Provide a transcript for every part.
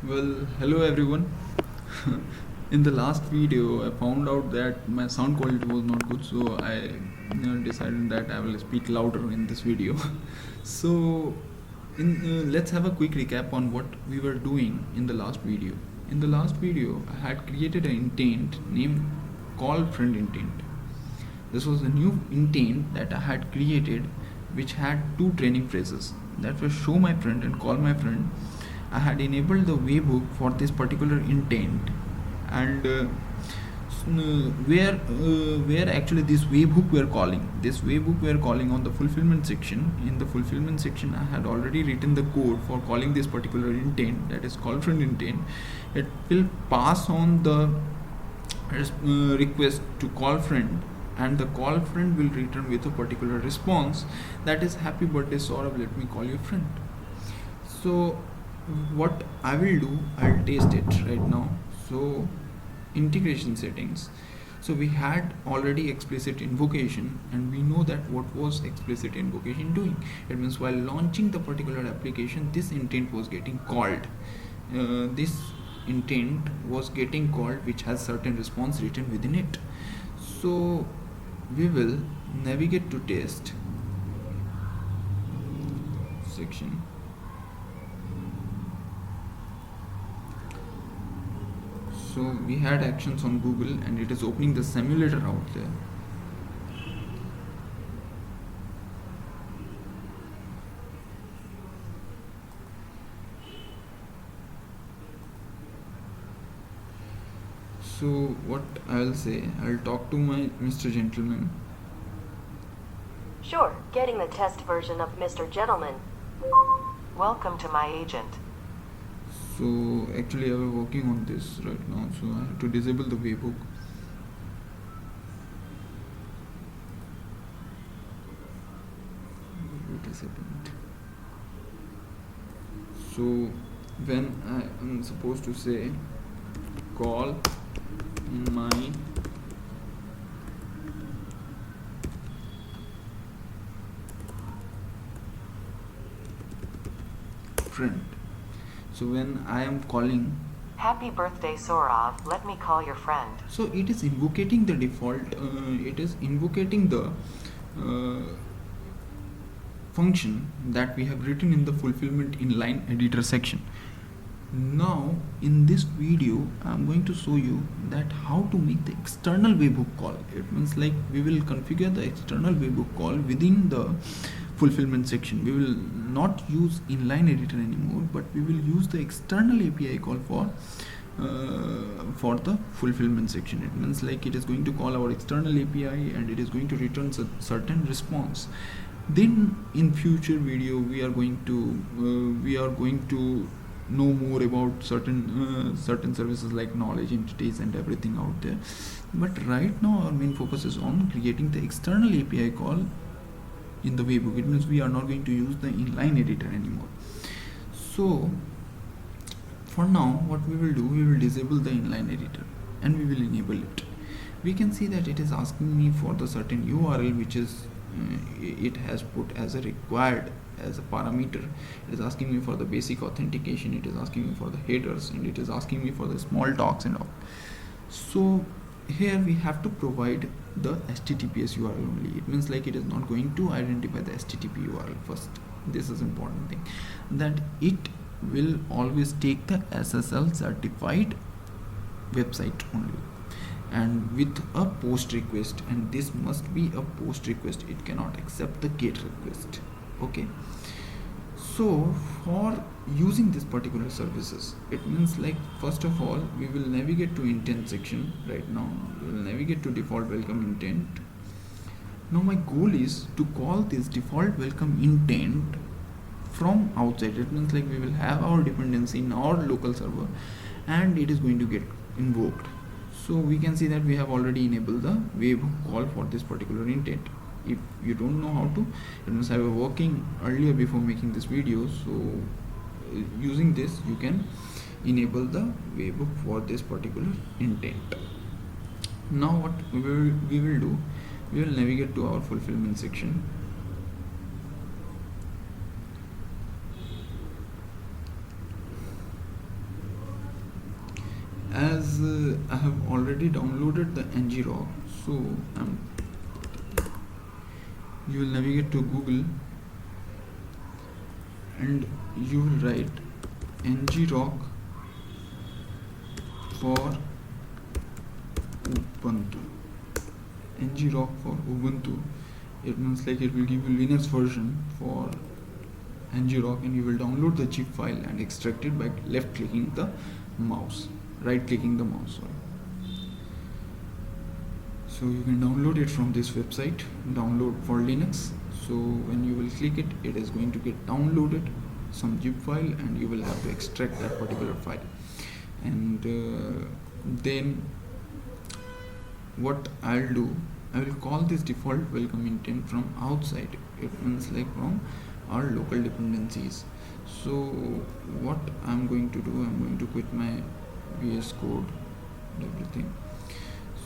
Well, hello everyone. In the last video, I found out that my sound quality was not good, so I decided that I will speak louder in this video. So, let's have a quick recap on what we were doing in the last video. In the last video, I had created an intent named call friend intent. This was a new intent that I had created, which had two training phrases that were show my friend and call my friend. I had enabled the webhook for this particular intent, and where actually this webhook we are calling. This webhook we are calling on the fulfillment section. In the fulfillment section, I had already written the code for calling this particular intent, that is call friend intent. It will pass on the request to call friend, and the call friend will return with a particular response, that is happy birthday Saurabh, let me call you friend. So what I will do, I'll taste it right now. So integration settings. So we had already explicit invocation, and we know that what was explicit invocation doing. It means while launching the particular application, this intent was getting called. This intent was getting called, which has certain response written within it. So we will navigate to test section. So we had actions on Google, and it is opening the simulator out there. So what I'll say, I'll talk to my Mr. Gentleman. Sure, getting the test version of Mr. Gentleman. Welcome to my agent. So actually I was working on this right now, so I have to disable the webhook. Wait a second. So when I am supposed to say call my friend, so when I am calling Happy birthday Saurav, let me call your friend. So it is invocating the default, it is invocating the function that we have written in the fulfillment inline editor section. Now in this video I'm going to show you that how to make the external webhook call. It means like we will configure the external webhook call within the fulfillment section. We will not use inline editor anymore, but we will use the external API call for the fulfillment section. It means like it is going to call our external API, and it is going to return certain response. Then in future video we are going to know more about certain services like knowledge entities and everything out there. But right now our main focus is on creating the external API call in the webhook. It means we are not going to use the inline editor anymore. So for now what we will do, we will disable the inline editor and we will enable it. We can see that it is asking me for the certain URL which is it has put as a required as a parameter. It is asking me for the basic authentication, it is asking me for the headers, and it is asking me for the small talks and all. So here we have to provide the HTTPS URL only. It means like it is not going to identify the HTTP URL first. This is important thing, that it will always take the SSL certified website only, and with a post request, and this must be a post request. It cannot accept the GET request. Okay, so for using this particular services, it means like first of all we will navigate to intent section. Right now we will navigate to default welcome intent. Now my goal is to call this default welcome intent from outside. It means like we will have our dependency in our local server, and it is going to get invoked. So we can see that we have already enabled the webhook call for this particular intent. If you don't know how to, it means I was working earlier before making this video, so using this you can enable the webhook for this particular intent. Now what we will do, we will navigate to our fulfillment section. as I have already downloaded the ngrok, so you will navigate to Google and you will write ngrok for Ubuntu. ngrok for Ubuntu, it means like it will give you Linux version for ngrok, and you will download the zip file and extract it by right clicking the mouse. Sorry. So you can download it from this website, download for Linux. So when you will click it, it is going to get downloaded some zip file, and you will have to extract that particular file. And then what I'll do, I will call this default welcome intent from outside. It means like from our local dependencies. So what I'm going to do, I'm going to quit my VS Code and everything.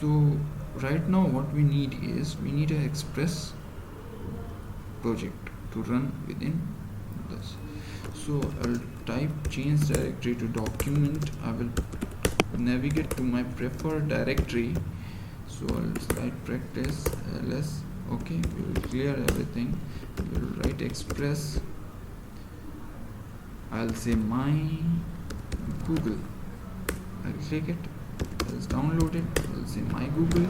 So right now what we need is, we need an express project to run within this. So I'll type change directory to document. I will navigate to my preferred directory. So I'll write practice ls. Okay, we will clear everything. We will write express. I'll say my Google. I'll click it. I'll download it. I'll say my Google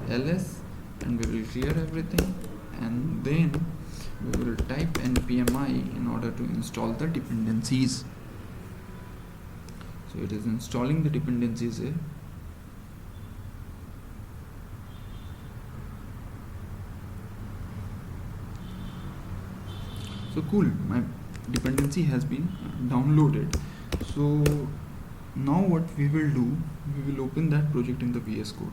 ls, and we will clear everything. And then we will type npmi in order to install the dependencies. So it is installing the dependencies here. So cool, my dependency has been downloaded. So now what we will do, we will open that project in the VS Code.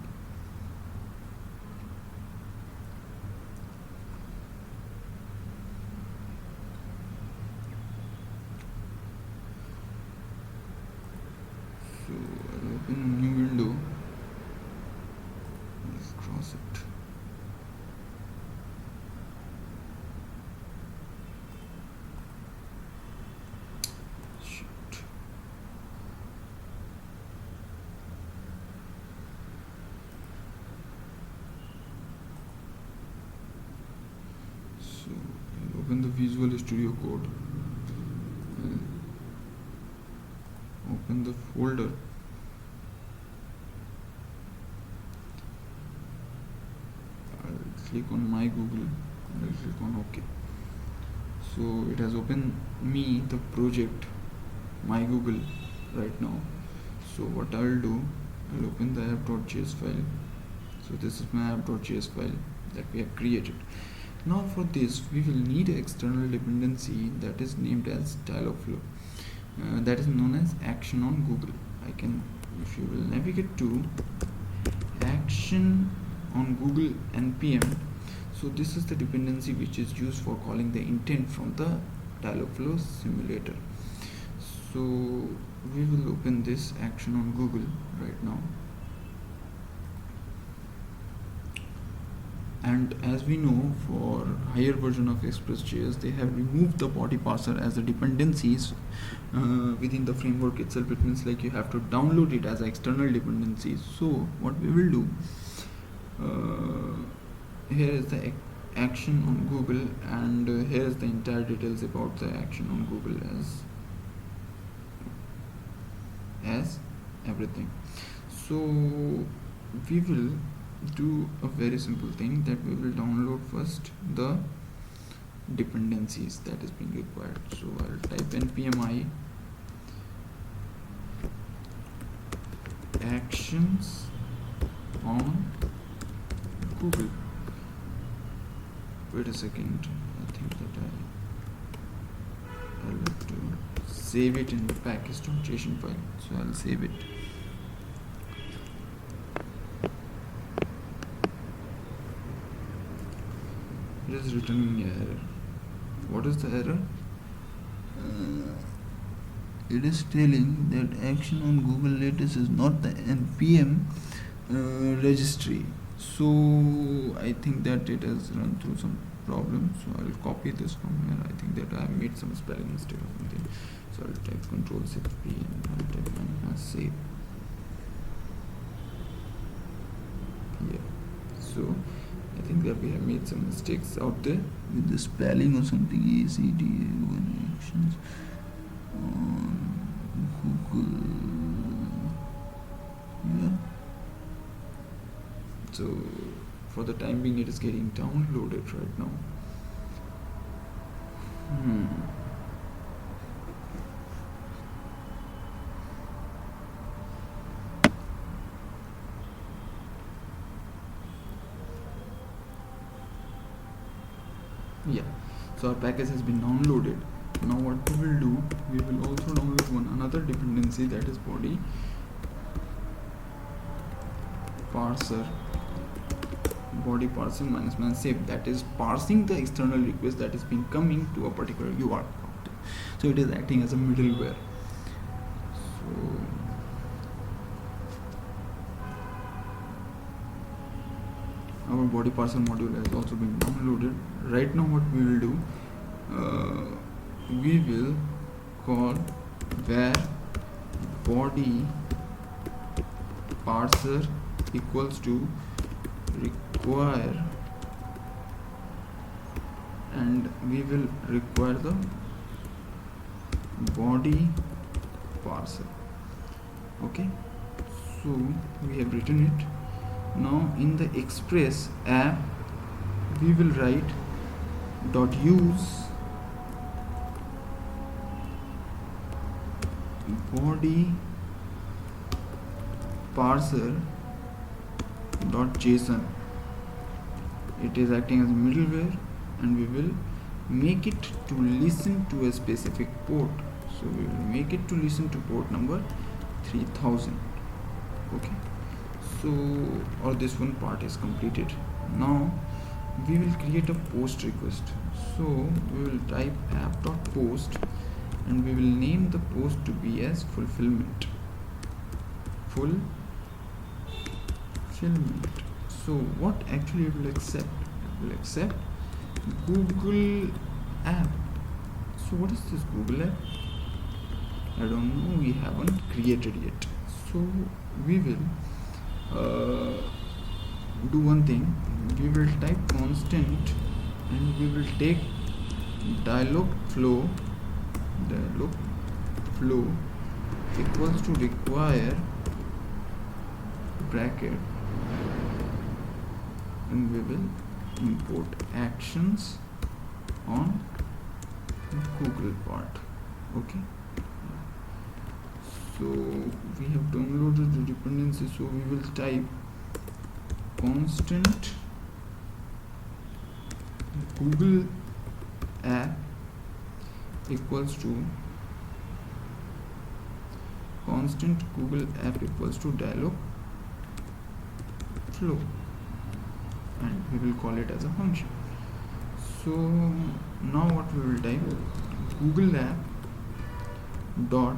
So I'll open a new window. Let's cross it. So I'll open the Visual Studio Code. I'll open the folder. I'll click on my Google and I'll click on OK. So it has opened me the project my Google right now. So what I'll do, I'll open the app.js file. So this is my app.js file that we have created. Now for this we will need an external dependency that is named as dialogflow. That is known as action on Google. If you will navigate to action on Google npm, so this is the dependency which is used for calling the intent from the dialogflow simulator. So we will open this action on Google right now. And as we know, for higher version of express.js, they have removed the BodyPerson as the dependencies within the framework itself. It means like you have to download it as external dependencies. So what we will do, here is the action on Google, and here is the entire details about the action on Google as everything. So we will do a very simple thing, that we will download first the dependencies that is being required. So I'll type npmi actions on Google. Wait a second, I think that I'll have to save it in the package.json file. So I'll save it. It is returning error. What is the error? It is telling that action on Google latest is not the npm registry. So I think that it has run through some problem. So I'll copy this from here. I think that I made some spelling mistake or something. So I'll type Ctrl+P and I'll type -save. So I think that we have made some mistakes out there with the spelling or something. ACDA actions on Google. Yeah. So for the time being, it is getting downloaded right now. Yeah, so our package has been downloaded. Now what we will do, we will also download another dependency, that is body parser, body parser minus save, that is parsing the external request that is been coming to a particular URL. So it is acting as a middleware. So our body parser module has also been downloaded. Right now what we will do, we will call where body parser equals to require, and we will require the body parser. Okay, so we have written it. Now in the express app we will write .use body parser .json. It is acting as a middleware, and we will make it to listen to a specific port. So we will make it to listen to port number 3000. Okay, so or this one part is completed. Now we will create a post request. So we will type app.post, and we will name the post to be as fulfillment. So what actually it will accept? It will accept Google app. So what is this Google app? I don't know, we haven't created yet. So we will do one thing. We will type constant, and we will take dialogflow equals to require bracket, and we will import actions on Google part. Okay, so we have downloaded the dependency, so we will type constant Google app equals to dialog flow, and we will call it as a function. So now what we will type, Google app dot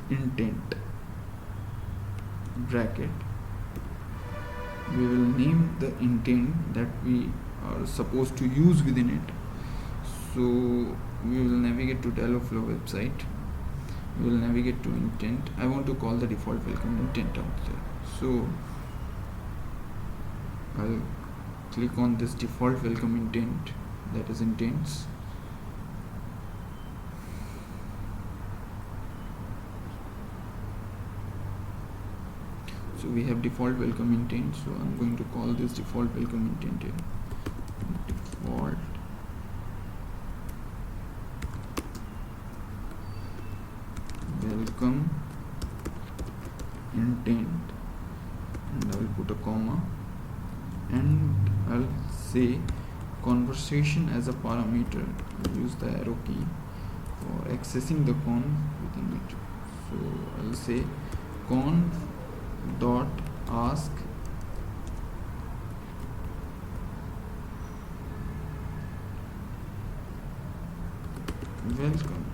intent bracket, we will name the intent that we are supposed to use within it. So we will navigate to dialogflow website, we will navigate to intent. I want to call the default welcome intent out there, so I'll click on this default welcome intent, that is intents. So we have default welcome intent, so I'm going to call this default welcome intent here. Default welcome intent, and I will put a comma, and I'll say conversation as a parameter. I'll use the arrow key for accessing the conv within it. So I'll say conv dot ask welcome,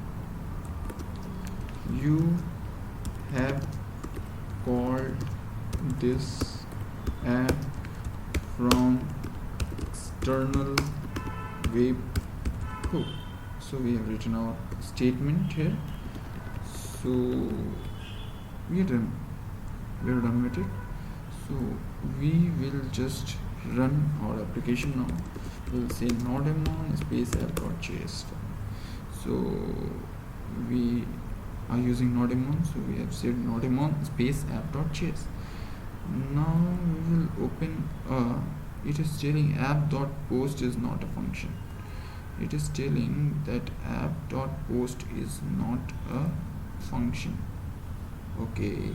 you have called this app from external webhook. So we have written our statement here. So we are done with it. So we will just run our application now. We'll say nodemon space app.js. So we are using nodemon, so we have said nodemon space app.js. Now we will open it is telling app.post is not a function. It is telling that app.post is not a function. Okay,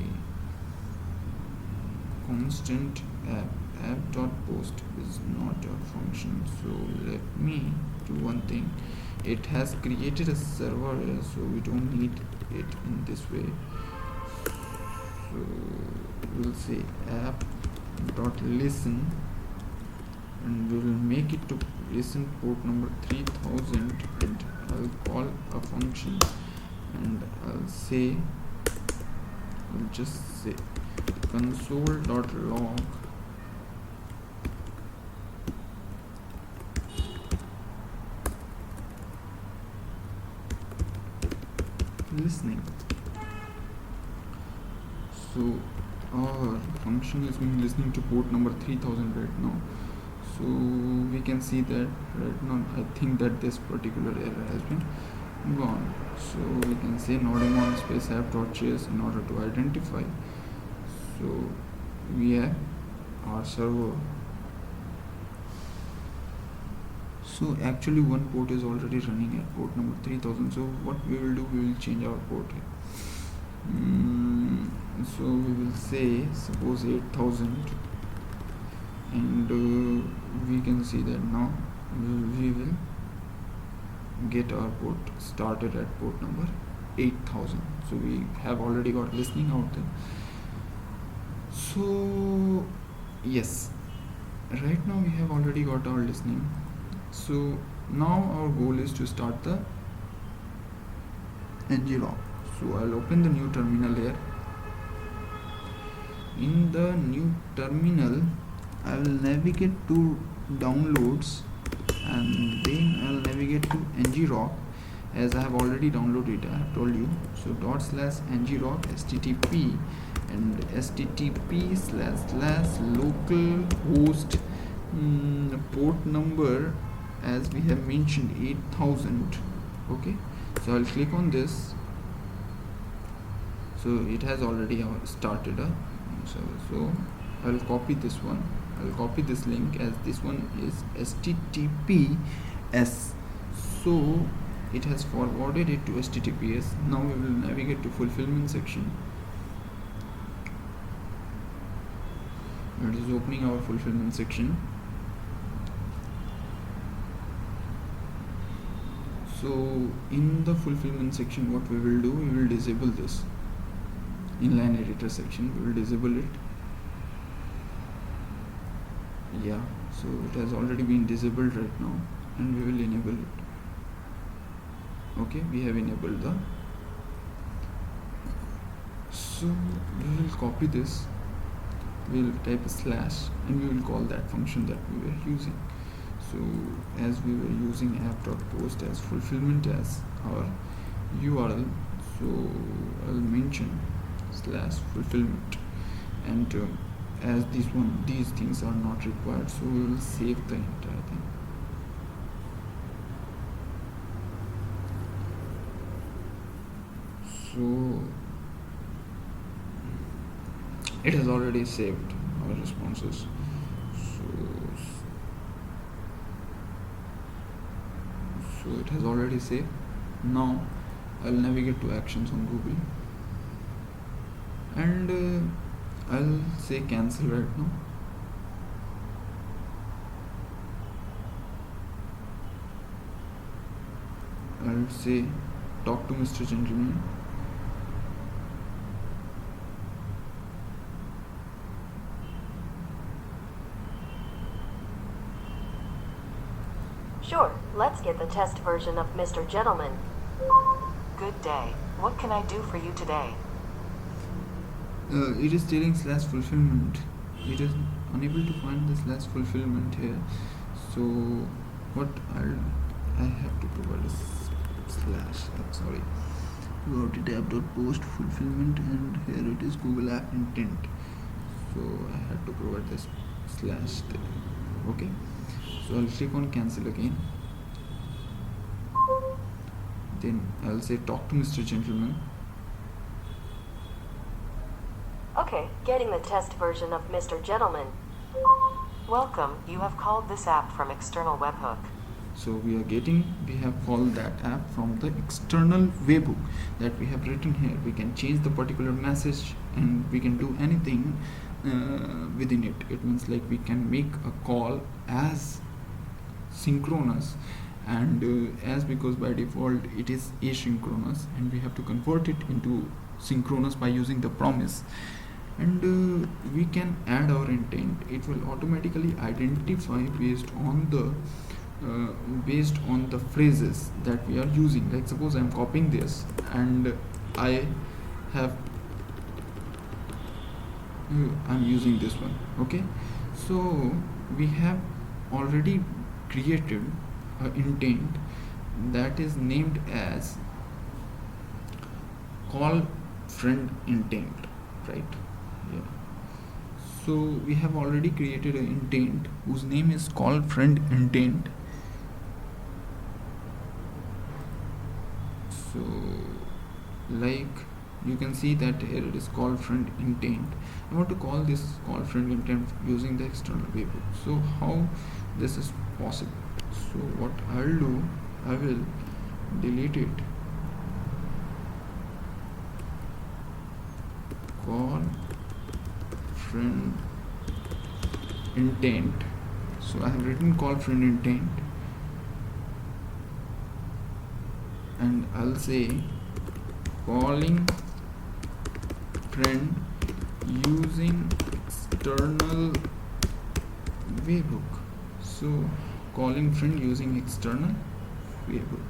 constant app.post is not a function. So let me do one thing. It has created a server here, so we don't need it in this way. So we'll say app.listen, and we will make it to listen port number 3000, and I'll call a function, and I'll just say console.log listening. So our function is being listening to port number 3000 right now. So we can see that right now I think that this particular error has been gone. So we can say nodemon space app.js in order to identify. So we have our server. So actually one port is already running at port number 3000. So what we will do, we will change our port here. So we will say suppose 8000, and we can see that now we will get our port started at port number 8000. So we have already got listening out there. So yes, right now we have already got our listening. So now our goal is to start the ngrok. So I'll open the new terminal here. In the new terminal I will navigate to downloads, and then I'll navigate to ngrok, as I have already downloaded it, I have told you. So /ngrok http and http//localhost port number, as we have mentioned, 8000. Okay, so I'll click on this. So it has already started a server. So I'll copy this one. I'll copy this link, as this one is HTTPS. So it has forwarded it to HTTPS. Now we will navigate to fulfillment section. It is opening our fulfillment section. So in the fulfillment section, what we will do, we will disable this inline editor section. We will disable it. Yeah, so it has already been disabled right now, and we will enable it. Okay, we have enabled the. So we will copy this, we will type a slash, and we will call that function that we were using. So as we were using app.post as fulfillment as our URL, so I'll mention /fulfillment, and as these things are not required, so we will save the entire thing. So it has already saved our responses. So it has already saved. Now I'll navigate to actions on Google, and I'll say cancel right now. I'll say talk to Mr. Gentleman. Sure, let's get the test version of Mr. Gentleman. Good day. What can I do for you today? It is telling /fulfillment. It is unable to find the /fulfillment here. So what I have to provide a slash. Sorry. Go to tab.post fulfillment, and here it is Google App Intent. so I had to provide this slash there. Okay, so I'll click on cancel again. Then I'll say talk to Mr. Gentleman. Okay, getting the test version of Mr. Gentleman. Welcome, you have called this app from external webhook. So we have called that app from the external webhook that we have written here. We can change the particular message and we can do anything within it. It means like we can make a call as synchronous and as because by default it is asynchronous, and we have to convert it into synchronous by using the promise. And we can add our intent. It will automatically identify based on the phrases that we are using. Like suppose I am copying this and I'm using this one. Okay, so we have already created an intent that is named as call friend intent, right? Yeah, so we have already created an intent whose name is call friend intent. So like you can see that here it is call friend intent. I want to call this call friend intent using the external webhook. So how this is possible? So what I'll do, I will delete it. Call friend intent. So I have written call friend intent, and I'll say calling friend using external webhook. So calling friend using external webhook.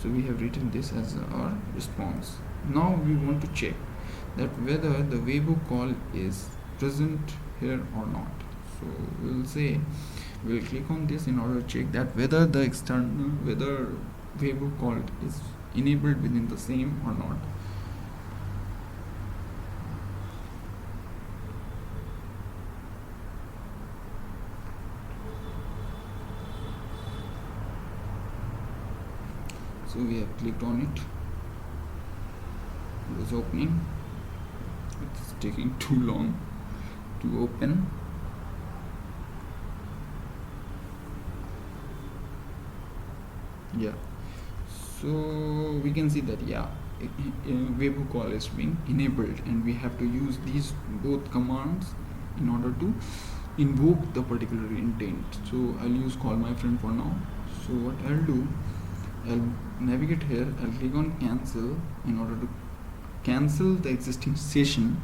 So we have written this as our response. Now we want to check that whether the webhook call is present here or not. So we'll click on this in order to check that whether webhook call is enabled within the same or not. So we have clicked on it. It was opening. It's taking too long to open. Yeah, so we can see that webhook call is being enabled, and we have to use these both commands in order to invoke the particular intent. So I'll use call my friend for now. So what I'll do, I'll navigate here, I'll click on cancel in order to cancel the existing session.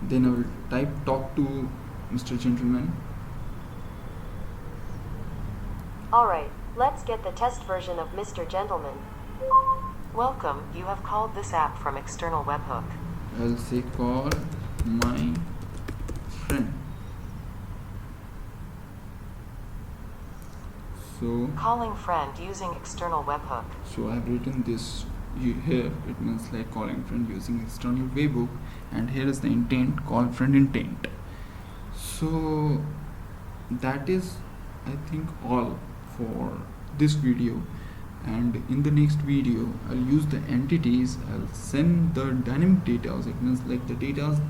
Then I will type talk to Mr. Gentleman. Alright, let's get the test version of Mr. Gentleman. Welcome, you have called this app from external webhook. I'll say call my friend. So calling friend using external webhook. So I have written this here. It means like calling friend using external webhook, and here is the intent, call friend intent. So that is, I think, all for this video. And in the next video I'll use the entities. I'll send the dynamic data. It means like the data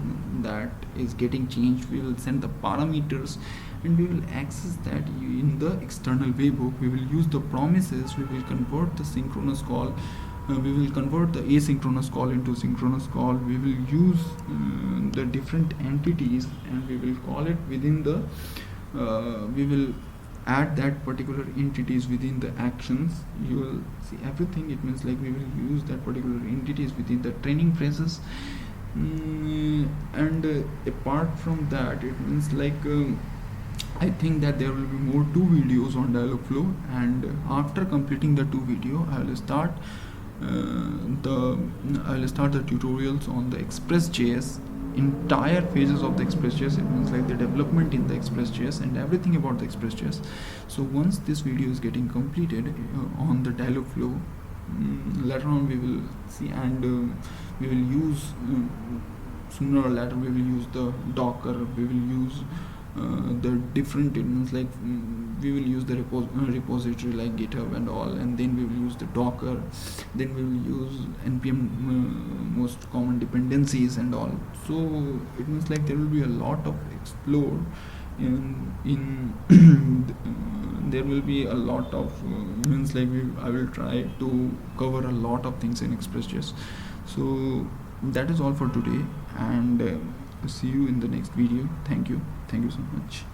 that is getting changed, we will send the parameters and we will access that in the external webhook. We will use the promises, we will convert the synchronous call, we will convert the asynchronous call into synchronous call. We will use the different entities and we will call it within the we will add that particular entities within the actions. You will see everything. It means like we will use that particular entities within the training phrases, and apart from that, it means like I think that there will be more 2 videos on dialogflow, and after completing the 2 video I will start the tutorials on the express.js, entire phases of the express.js. It means like the development in the express.js and everything about the express.js. So once this video is getting completed on the dialogflow, later on we will see, and we will use sooner or later we will use the Docker, we will use the different elements like we will use the repository like GitHub and all, and then we will use the Docker, then we will use npm most common dependencies and all. So it means like there will be a lot of explore in there will be a lot of means like I will try to cover a lot of things in Express.js. So that is all for today, and see you in the next video. Thank you so much.